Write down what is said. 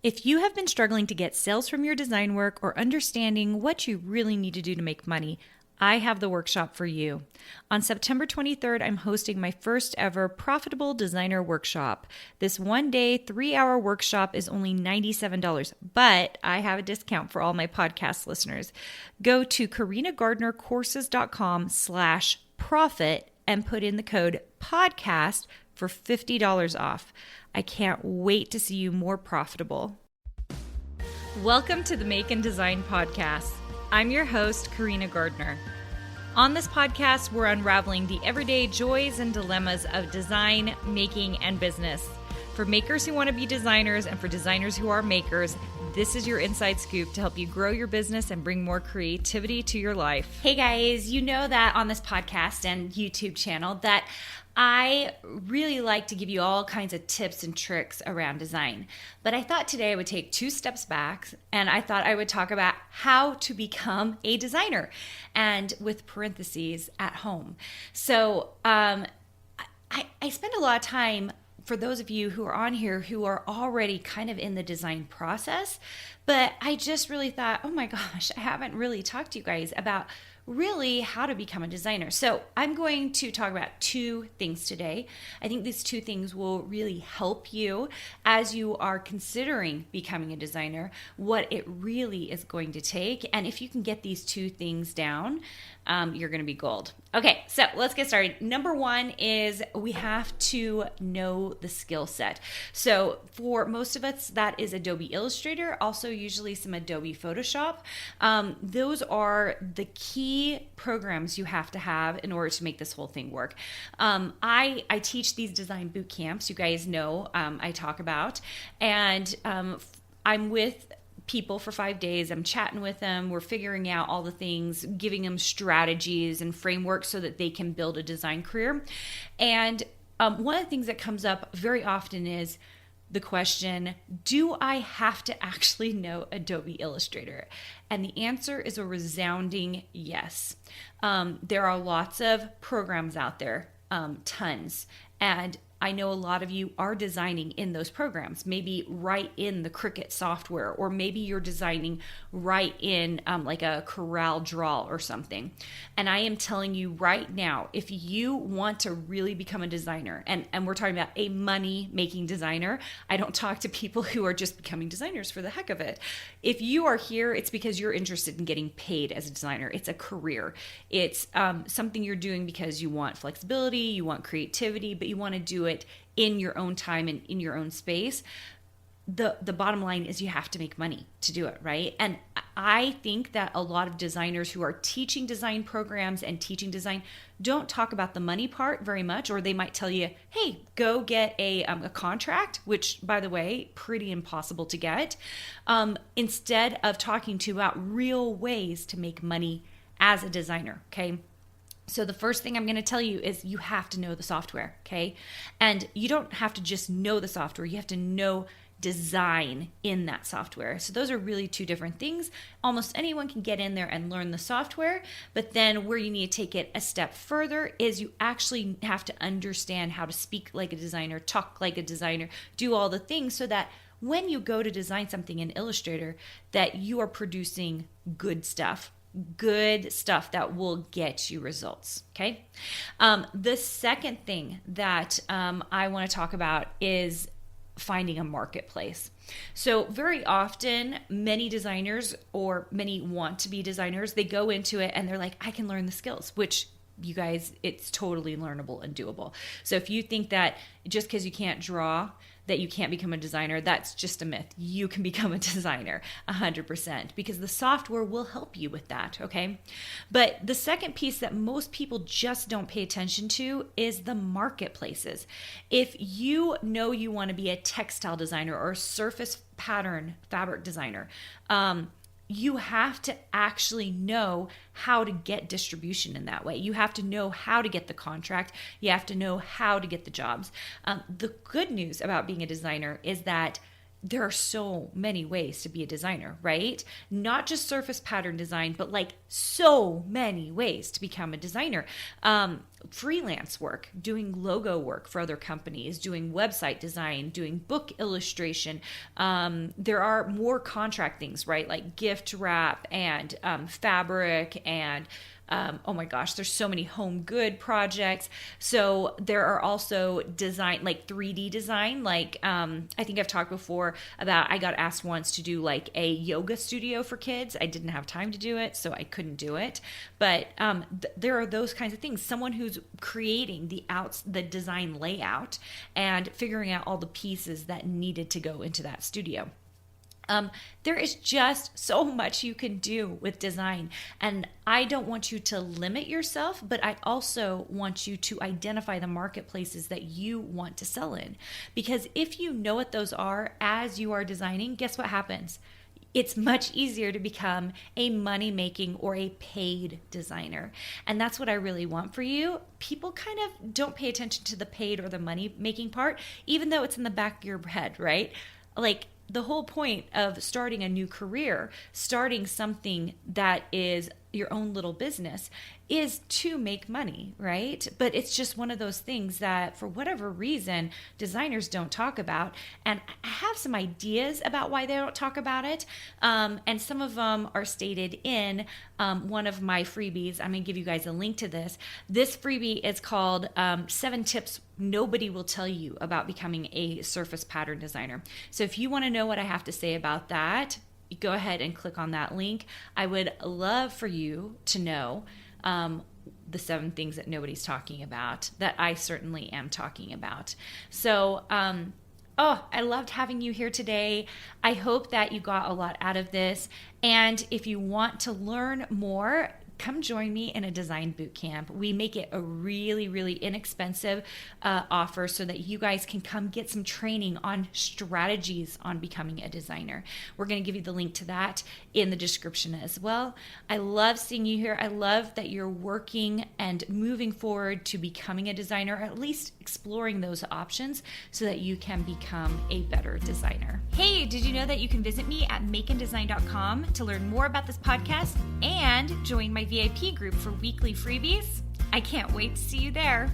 If you have been struggling to get sales from your design work or understanding what you really need to do to make money, I have the workshop for you. On September 23rd, I'm hosting my first ever Profitable Designer Workshop. This 1-day, 3-hour workshop is only $97, but I have a discount for all my podcast listeners. Go to carinagardnercourses.com/profit and put in the code podcast for $50 off. I can't wait to see you more profitable. Welcome to the Make and Design Podcast. I'm your host, Carina Gardner. On this podcast, we're unraveling the everyday joys and dilemmas of design, making, and business. For makers who want to be designers and for designers who are makers, this is your inside scoop to help you grow your business and bring more creativity to your life. Hey guys, you know that on this podcast and YouTube channel that I really like to give you all kinds of tips and tricks around design. But I thought today I would take 2 steps back and I thought I would talk about how to become a designer, and with parentheses, at home. So I spend a lot of time, for those of you who are on here who are already kind of in the design process, but I just really thought, oh my gosh, I haven't really talked to you guys about really how to become a designer. So I'm going to talk about 2 things today. I think these 2 things will really help you as you are considering becoming a designer, what it really is going to take. And if you can get these 2 things down, you're going to be gold. Okay, so let's get started. Number 1 is we have to know the skill set. So for most of us, that is Adobe Illustrator, also usually some Adobe Photoshop. Those are the key programs you have to have in order to make this whole thing work. I teach these design boot camps, you guys know I talk about, and I'm with people for 5 days. I'm chatting with them. We're figuring out all the things, giving them strategies and frameworks so that they can build a design career. And one of the things that comes up very often is the question, do I have to actually know Adobe Illustrator? And the answer is a resounding yes. There are lots of programs out there, tons. And I know a lot of you are designing in those programs, maybe right in the Cricut software, or maybe you're designing right in like a Corel Draw or something. And I am telling you right now, if you want to really become a designer, and we're talking about a money-making designer, I don't talk to people who are just becoming designers for the heck of it. If you are here, it's because you're interested in getting paid as a designer. It's a career. It's something you're doing because you want flexibility, you want creativity, but you want to do it in your own time and in your own space. The bottom line is you have to make money to do it, right? And I think that a lot of designers who are teaching design programs and teaching design don't talk about the money part very much, or they might tell you, hey, go get a contract, which, by the way, pretty impossible to get, instead of talking to you about real ways to make money as a designer, okay? So the first thing I'm going to tell you is you have to know the software, okay? And you don't have to just know the software. You have to know design in that software. So those are really 2 different things. Almost anyone can get in there and learn the software, but then where you need to take it a step further is you actually have to understand how to speak like a designer, talk like a designer, do all the things so that when you go to design something in Illustrator, that you are producing good stuff that will get you results, okay? The second thing that I want to talk about is finding a marketplace. So very often, many designers, or many want to be designers, they go into it and they're like, I can learn the skills, which you guys, it's totally learnable and doable. So if you think that just because you can't draw, that you can't become a designer, that's just a myth. You can become a designer 100% because the software will help you with that, okay? But the second piece that most people just don't pay attention to is the marketplaces. If you know you want to be a textile designer or a surface pattern fabric designer, you have to actually know how to get distribution in that way. You have to know how to get the contract. You have to know how to get the jobs. The good news about being a designer is that there are so many ways to be a designer, right? Not just surface pattern design, but like so many ways to become a designer. Freelance work, doing logo work for other companies, doing website design, doing book illustration. There are more contract things, right? Like gift wrap and fabric and oh my gosh, there's so many home good projects. So there are also design, like 3D design. Like I think I've talked before about, I got asked once to do like a yoga studio for kids. I didn't have time to do it, so I couldn't do it. But there are those kinds of things. Someone who's creating the design layout and figuring out all the pieces that needed to go into that studio. There is just so much you can do with design. And I don't want you to limit yourself, but I also want you to identify the marketplaces that you want to sell in. Because if you know what those are as you are designing, guess what happens? It's much easier to become a money-making or a paid designer. And that's what I really want for you. People kind of don't pay attention to the paid or the money-making part, even though it's in the back of your head, right? Like, the whole point of starting a new career, starting something that is your own little business, is to make money, right? But it's just one of those things that for whatever reason, designers don't talk about. And I have some ideas about why they don't talk about it. And some of them are stated in one of my freebies. I'm going to give you guys a link to this. This freebie is called 7 Tips Nobody Will Tell You About Becoming a Surface Pattern Designer. So if you want to know what I have to say about that, go ahead and click on that link. I would love for you to know the 7 things that nobody's talking about, that I certainly am talking about. So, I loved having you here today. I hope that you got a lot out of this. And if you want to learn more, come join me in a design boot camp. We make it a really, really inexpensive offer so that you guys can come get some training on strategies on becoming a designer. We're going to give you the link to that in the description as well. I love seeing you here. I love that you're working and moving forward to becoming a designer, or at least exploring those options so that you can become a better designer. Hey, did you know that you can visit me at makeanddesign.com to learn more about this podcast and join my VIP group for weekly freebies? I can't wait to see you there.